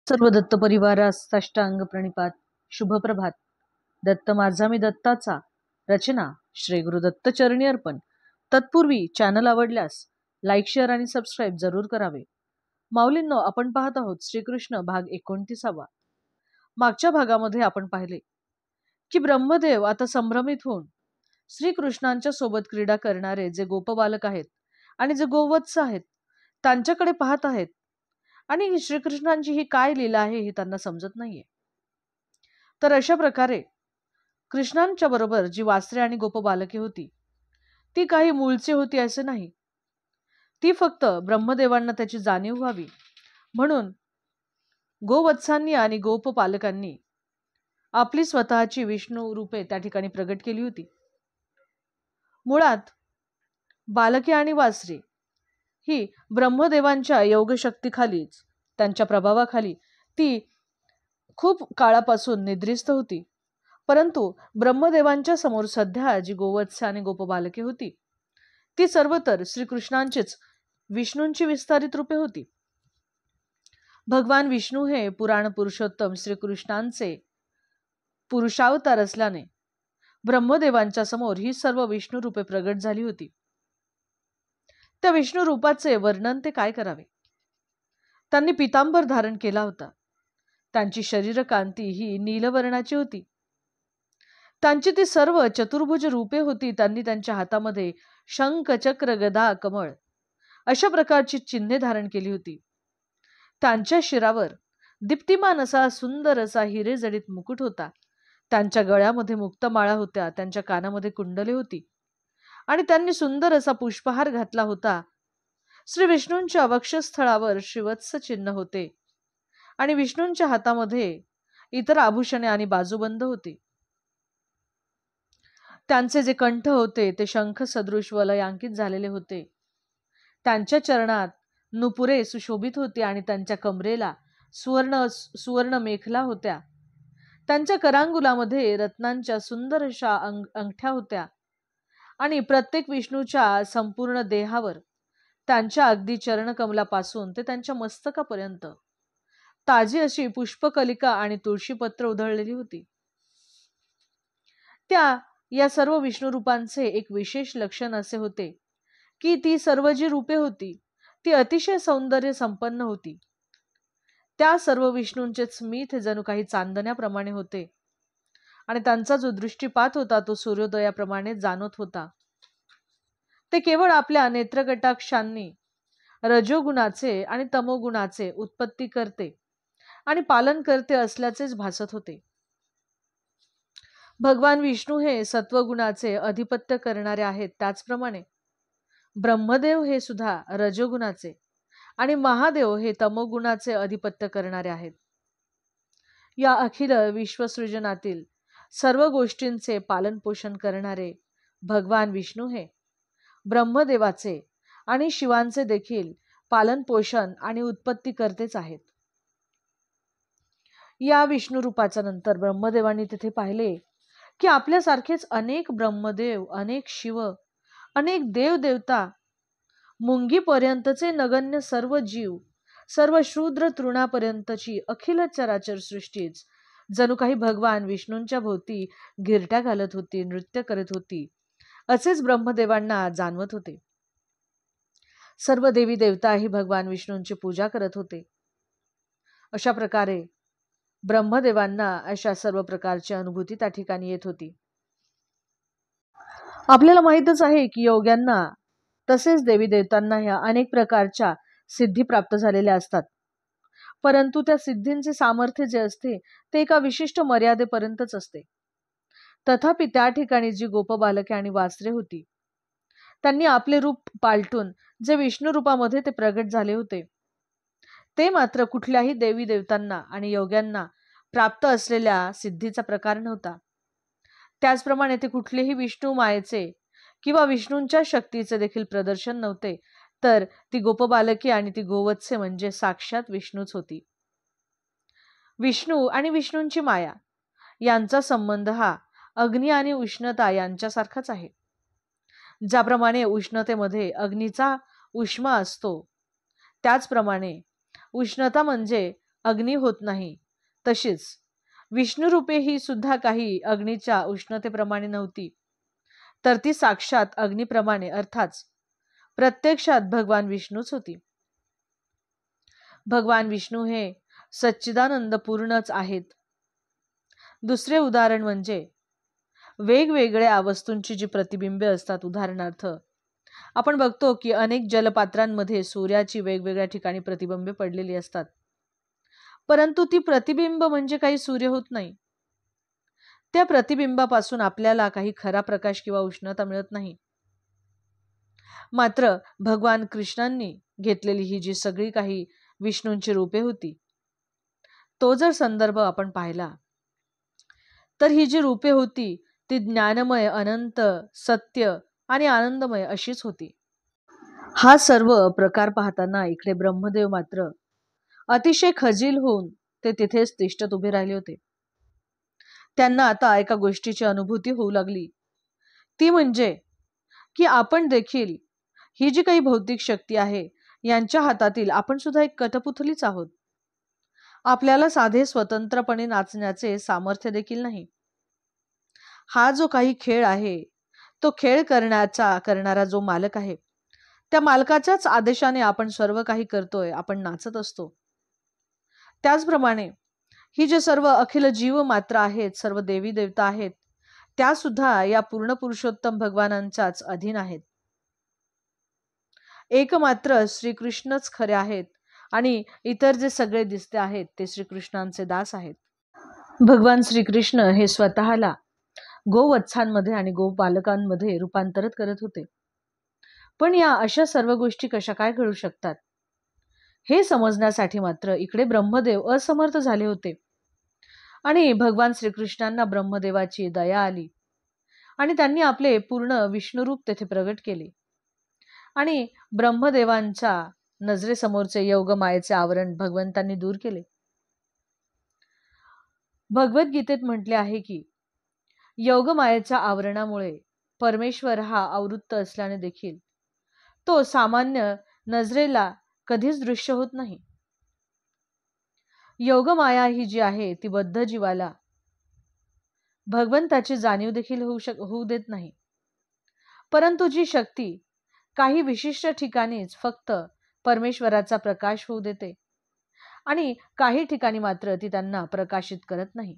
सर्व दत्त परिवारास साष्टांग प्रणिपात. शुभप्रभात. दत्त माझा मी दत्ताचा. रचना श्री गुरु दत्त चरणी अर्पण. तत्पूर्वी चॅनल आवडल्यास लाईक, शेअर आणि सबस्क्राईब जरूर करावे. माऊलींनो, आपण पाहत आहोत श्रीकृष्ण भाग 29. मागच्या भागामध्ये आपण पाहिले की ब्रह्मदेव आता संभ्रमित होऊन श्रीकृष्णांच्या सोबत क्रीडा करणारे जे गोपबालक आहेत आणि जे गोवत्स आहेत त्यांच्याकडे पाहत आहेत आणि श्रीकृष्णांची ही काय लीला आहे हे त्यांना समजत नाहीये. तर अशा प्रकारे कृष्णांच्या बरोबर जी वासरे आणि गोपबालके होती ती काही मूळचे होती असे नाही. ती फक्त ब्रह्मदेवांना त्याची जाणीव व्हावी म्हणून गोवत्सांनी आणि गोपपालकांनी आपली स्वतःची विष्णू रूपे त्या ठिकाणी प्रगट केली होती. मुळात बालके आणि वासरे ही ब्रह्मदेवांच्या योगशक्तीखालीच, त्यांच्या प्रभावाखाली ती खूप काळापासून निद्रिस्त होती. परंतु ब्रह्मदेवांच्या समोर सध्या जी गोवत्स आणि गोपबालके होती ती सर्व तर श्रीकृष्णांचीच विष्णूंची विस्तारित रूपे होती. भगवान विष्णू हे पुराण पुरुषोत्तम श्रीकृष्णांचे पुरुषावतार असल्याने ब्रह्मदेवांच्या समोर ही सर्व विष्णू रूपे प्रगट झाली होती. त्या विष्णू रूपाचे वर्णन ते काय करावे. त्यांनी पितांबर धारण केला होता. त्यांची शरीर कांती ही नीलवर्णाची होती. त्यांची ती सर्व चतुर्भुज रूपे होती. त्यांनी त्यांच्या हातामध्ये शंख, चक्र, गदा, कमळ अशा प्रकारची चिन्हे धारण केली होती. त्यांच्या शिरावर दीप्तिमान असा सुंदर असा हिरे जडित मुकुट होता. त्यांच्या गळ्यामध्ये मुक्तमाळा होत्या. त्यांच्या कानामध्ये कुंडले होती आणि त्यांनी सुंदर असा पुष्पहार घातला होता. श्री विष्णूंच्या वक्षस्थळावर श्रीवत्स चिन्ह होते आणि विष्णूंच्या हातामध्ये इतर आभूषणे आणि बाजूबंद होते. त्यांचे जे कंठ होते ते शंख सदृश वलयांकित झालेले होते. त्यांच्या चरणात नुपुरे सुशोभित होती आणि त्यांच्या कमरेला सुवर्ण मेखला होत्या. त्यांच्या करांगुलामध्ये रत्नांच्या सुंदर अशा अंगठ्या होत्या आणि प्रत्येक विष्णूच्या संपूर्ण देहावर त्यांच्या अगदी चरणकमलापासून ते त्यांच्या मस्तकापर्यंत ताजी अशी पुष्पकलिका आणि तुळशीपत्र उधळलेली होती. या सर्व विष्णू रूपांचे एक विशेष लक्षण असे होते की ती सर्व जी रूपे होती ती अतिशय सौंदर्य संपन्न होती. त्या सर्व विष्णूंचे स्मित जणू काही चांदण्याप्रमाणे होते आणि त्यांचा जो दृष्टीपात होता तो सूर्योदयाप्रमाणे जाणवत होता. ते केवळ आपल्या नेत्रकटाक्षांनी रजोगुणाचे आणि तमोगुणाचे उत्पत्ती करते आणि पालन करते असल्याचेच भासत होते. भगवान विष्णू हे सत्वगुणाचे अधिपत्य करणारे आहेत. त्याचप्रमाणे ब्रह्मदेव हे सुद्धा रजोगुणाचे आणि महादेव हे तमोगुणाचे अधिपत्य करणारे आहेत. या अखिल विश्वसृजनातील सर्व गोष्टींचे पालन पोषण करणारे भगवान विष्णू हे ब्रह्मदेवाचे आणि शिवांचे देखील पालन पोषण आणि उत्पत्ती करतेच आहेत. या विष्णू रूपाच्या नंतर ब्रह्मदेवांनी तिथे पाहिले की आपल्यासारखेच अनेक ब्रह्मदेव, अनेक शिव, अनेक देवदेवता, मुंगीपर्यंतचे नगण्य सर्व जीव, सर्व शूद्र तृणापर्यंतची अखिल चराचर सृष्टीच जणू काही भगवान विष्णूंच्या भोवती गिरट्या घालत होती, नृत्य करत होती असेच ब्रह्मदेवांना जाणवत होते. सर्व देवी देवताही भगवान विष्णूंची पूजा करत होते. अशा प्रकारे ब्रह्मदेवांना अशा सर्व प्रकारची अनुभूती त्या ठिकाणी येत होती. आपल्याला माहीतच आहे की योग्यांना तसेच देवी देवतांना ह्या अनेक प्रकारच्या सिद्धी प्राप्त झालेल्या असतात. परंतु त्या सिद्धींचे सामर्थ्य जे असते ते एका विशिष्ट मर्यादेपर्यंतच असते. तथापि त्या ठिकाणी जी गोपबालके आणि वासरे होती त्यांनी आपले रूप पालटून जे विष्णू रूपामध्ये ते प्रगट झाले होते ते मात्र कुठल्याही देवी देवतांना आणि योग्यांना प्राप्त असलेल्या सिद्धीचा प्रकार नव्हता. त्याचप्रमाणे ते कुठलेही विष्णू मायेचे किंवा विष्णूंच्या शक्तीचे देखील प्रदर्शन नव्हते, तर ती गोपबालके आणि ती गोवत्से म्हणजे साक्षात विष्णूच होती. विष्णू आणि विष्णूंची माया यांचा संबंध हा अग्नी आणि उष्णता यांच्यासारखाच आहे. ज्याप्रमाणे उष्णतेमध्ये अग्नीचा उष्मा असतो त्याचप्रमाणे उष्णता म्हणजे अग्नी होत नाही, तशीच विष्णुरूपे ही सुद्धा काही अग्नीच्या उष्णतेप्रमाणे नव्हती, तर ती साक्षात अग्निप्रमाणे अर्थात प्रत्यक्षात भगवान विष्णूच होती. भगवान विष्णू हे सच्चिदानंद पूर्णच आहेत. दुसरे उदाहरण म्हणजे वेगवेगळ्या वस्तूंची जी प्रतिबिंबे असतात. उदाहरणार्थ आपण बघतो की अनेक जलपात्रांमध्ये सूर्याची वेगवेगळ्या ठिकाणी प्रतिबिंबे पडलेली असतात, परंतु ती प्रतिबिंब म्हणजे काही सूर्य होत नाही. त्या प्रतिबिंबापासून आपल्याला काही खरा प्रकाश किंवा उष्णता मिळत नाही. मात्र भगवान कृष्णांनी घेतलेली ही जी सगळी काही विष्णूंची रूपे होती, तो जर संदर्भ आपण पाहिला तर ही जी रूपे होती ती ज्ञानमय, अनंत, सत्य आणि आनंदमय अशीच होती. हा सर्व प्रकार पाहताना इकडे ब्रह्मदेव मात्र अतिशय खजील होऊन ते तिथेच तिष्ठत उभे राहिले होते. त्यांना आता एका गोष्टीची अनुभूती होऊ लागली, ती म्हणजे की आपण देखील ही जी काही भौतिक शक्ती आहे यांच्या हातातील आपण सुद्धा एक कठपुतलीच आहोत. आपल्याला साधे स्वतंत्रपणे नाचण्याचे सामर्थ्य देखील नाही. हा जो काही खेळ आहे तो खेळ करणारा जो मालक आहे, त्या मालकाच्याच आदेशाने आपण सर्व काही करतोय, आपण नाचत असतो. त्याचप्रमाणे ही जे सर्व अखिल जीव मात्र आहेत, सर्व देवी देवता आहेत, त्या सुद्धा या पूर्ण पुरुषोत्तम भगवानांच्याच अधीन आहेत. एकमात्र श्रीकृष्णच खरे आहेत आणि इतर जे सगळे दिसते आहेत ते श्रीकृष्णांचे दास आहेत. भगवान श्रीकृष्ण हे स्वतःला गोवत्सांमध्ये आणि गोपालकांमध्ये रूपांतरित करत होते. पण या अशा सर्व गोष्टी कशा काय घडू शकतात हे समजण्यासाठी मात्र इकडे ब्रह्मदेव असमर्थ झाले होते. आणि भगवान श्रीकृष्णांना ब्रह्मदेवाची दया आली आणि त्यांनी आपले पूर्ण विष्णुरूप तेथे प्रगट केले आणि ब्रह्मदेवांच्या नजरेसमोरचे योगमायेचे आवरण भगवंतांनी दूर केले. भगवद्गीतेत म्हटले आहे की योगमायेच्या आवरणामुळे परमेश्वर हा आवृत्त असल्याने देखील तो सामान्य नजरेला कधीच दृश्य होत नाही. योगमाया ही जी आहे ती बद्ध जीवाला भगवंताची जाणीव देखील होऊ देत नाही. परंतु जी शक्ती काही विशिष्ट ठिकाणीच फक्त परमेश्वराचा प्रकाश होऊ देते आणि काही ठिकाणी मात्र ती त्यांना प्रकाशित करत नाही.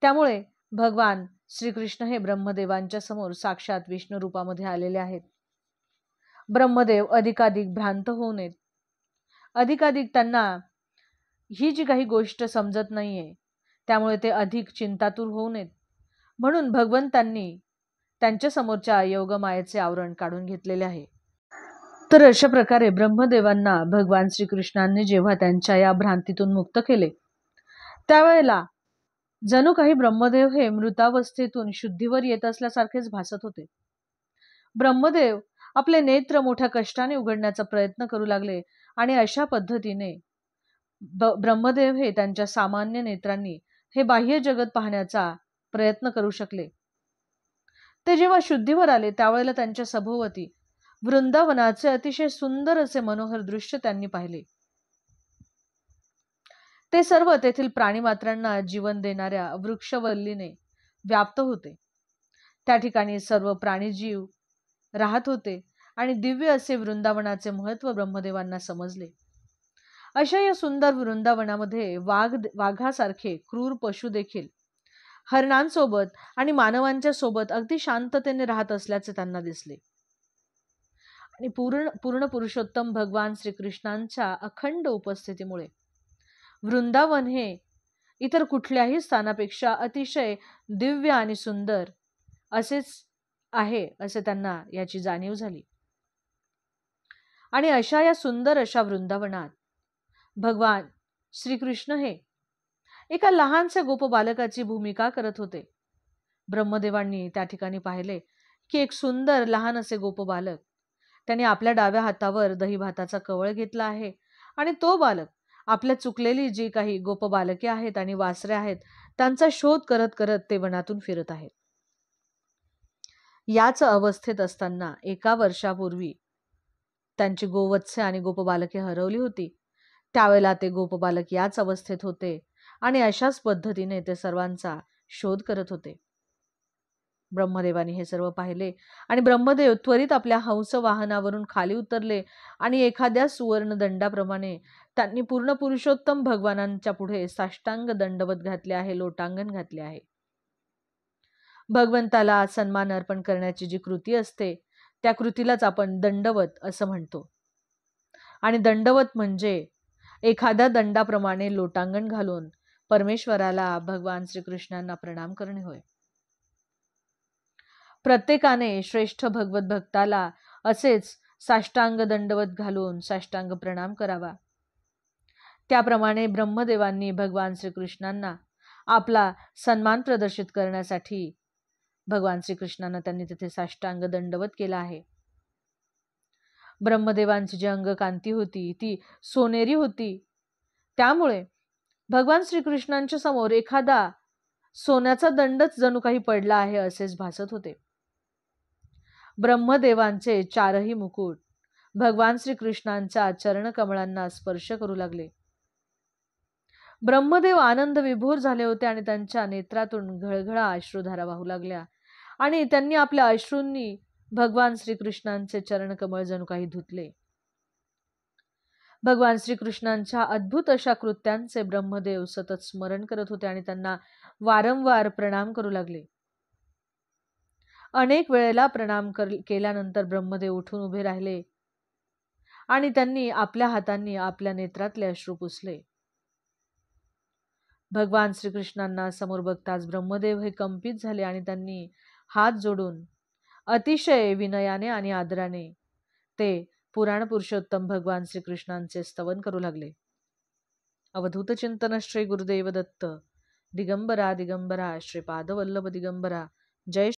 त्यामुळे भगवान श्रीकृष्ण हे ब्रह्मदेवांच्या समोर साक्षात विष्णू रूपामध्ये आलेले आहेत. ब्रह्मदेव अधिकाधिक भ्रांत होऊ नयेत, अधिकाधिक त्यांना ही जी काही गोष्ट समजत नाहीये त्यामुळे ते अधिक चिंतातूर होऊ नयेत, म्हणून भगवंतांनी त्यांच्या समोरच्या योगमायेचे आवरण काढून घेतलेले आहे. तर अशा प्रकारे ब्रह्मदेवांना भगवान श्रीकृष्णांनी जेव्हा त्यांच्या या भ्रांतीतून मुक्त केले, त्यावेळेला जणू काही ब्रह्मदेव हे मृतावस्थेतून शुद्धीवर येत असल्यासारखेच भासत होते. ब्रह्मदेव आपले नेत्र मोठ्या कष्टाने उघडण्याचा प्रयत्न करू लागले आणि अशा पद्धतीने ब्रह्मदेव हे त्यांच्या सामान्य नेत्रांनी हे बाह्य जगत पाहण्याचा प्रयत्न करू शकले. ते जेव्हा शुद्धीवर आले त्यावेळेला त्यांच्या सभोवती वृंदावनाचे अतिशय सुंदर असे मनोहर दृश्य त्यांनी पाहिले. ते सर्व तेथील प्राणीमात्रांना जीवन देणाऱ्या वृक्षवल्लीने व्याप्त होते. त्या ठिकाणी सर्व प्राणीजीव राहत होते आणि दिव्य असे वृंदावनाचे महत्व ब्रह्मदेवांना समजले. अशा या सुंदर वृंदावनामध्ये वाघासारखे क्रूर पशु देखील हरणांसोबत आणि मानवांच्या सोबत अगदी शांततेने राहत असल्याचे त्यांना दिसले. आणि पूर्ण पुरुषोत्तम भगवान श्रीकृष्णांच्या अखंड उपस्थितीमुळे वृंदावन हे इतर कुठल्याही स्थानापेक्षा अतिशय दिव्य आणि सुंदर असेच आहे असे त्यांना याची जाणीव झाली. आणि अशा या सुंदर अशा वृंदावनात भगवान श्रीकृष्ण हे एका लहानशा गोपबालकाची भूमिका करत होते. ब्रह्मदेवांनी त्या ठिकाणी पाहिले की एक सुंदर लहान असे गोपबालक, त्याने आपल्या डाव्या हातावर दही भाताचा कवळ घेतला आहे आणि तो बालक आपल्या चुकलेली जी काही गोपबालके आहेत आणि वासरे आहेत त्यांचा शोध करत करत ते वनातून फिरत आहेत. याच अवस्थेत असताना 1 वर्षापूर्वी त्यांची गोवत्से आणि गोपबालके हरवली होती. त्यावेळेला ते गोपबालक याच अवस्थेत होते आणि अशाच पद्धतीने ते सर्वांचा शोध करत होते. ब्रह्मदेवानी हे सर्व पाहिले आणि ब्रह्मदेव त्वरित आपल्या हंस वाहनावरून खाली उतरले आणि एखाद्या सुवर्ण दंडाप्रमाणे त्यांनी पूर्ण पुरुषोत्तम भगवानांच्या पुढे साष्टांग दंडवत घातले आहे, लोटांगण घातले आहे. भगवंताला सन्मान अर्पण करण्याची जी कृती असते त्या कृतीलाच आपण दंडवत असं म्हणतो. आणि दंडवत म्हणजे एखाद्या दंडाप्रमाणे लोटांगण घालून परमेश्वराला, भगवान श्रीकृष्णांना प्रणाम करणे होय. प्रत्येकाने श्रेष्ठ भगवत भक्ताला असेच साष्टांग दंडवत घालून साष्टांग प्रणाम करावा. त्याप्रमाणे ब्रह्मदेवांनी भगवान श्रीकृष्णांना आपला सन्मान प्रदर्शित करण्यासाठी भगवान श्रीकृष्णांना त्यांनी तिथे साष्टांग दंडवत केला आहे. ब्रह्मदेवांची जी अंगकांती होती ती सोनेरी होती, त्यामुळे भगवान श्रीकृष्णांच्या समोर एखादा सोन्याचा दंडच जणू काही पडला आहे असेच भासत होते. ब्रह्मदेवांचे चारही मुकुट भगवान श्रीकृष्णांच्या चरणकमळांना स्पर्श करू लागले. ब्रह्मदेव आनंद विभोर झाले होते आणि त्यांच्या नेत्रातून घळघळा अश्रुधारा वाहू लागल्या आणि त्यांनी आपल्या अश्रूंनी भगवान श्रीकृष्णांचे चरणकमळ जणू काही धुतले. भगवान श्रीकृष्णांच्या अद्भुत अशा कृत्यांचे ब्रह्मदेव सतत स्मरण करत होते आणि त्यांना वारंवार प्रणाम करू लागले. अनेक वेळेला प्रणाम केल्यानंतर ब्रह्मदेव उठून उभे राहिले आणि त्यांनी आपल्या हातांनी आपल्या नेत्रातले अश्रू पुसले. भगवान श्रीकृष्णांना समोर बघताच ब्रह्मदेव हे कंपित झाले आणि त्यांनी हात जोडून अतिशय विनयाने आणि आदराने ते पुराण पुरुषोत्तम भगवान श्रीकृष्णांचे स्तवन करू लागले. अवधूत चिंतन श्री गुरुदेव दत्त. दिगंबरा दिगंबरा श्रीपाद वल्लभ दिगंबरा. जय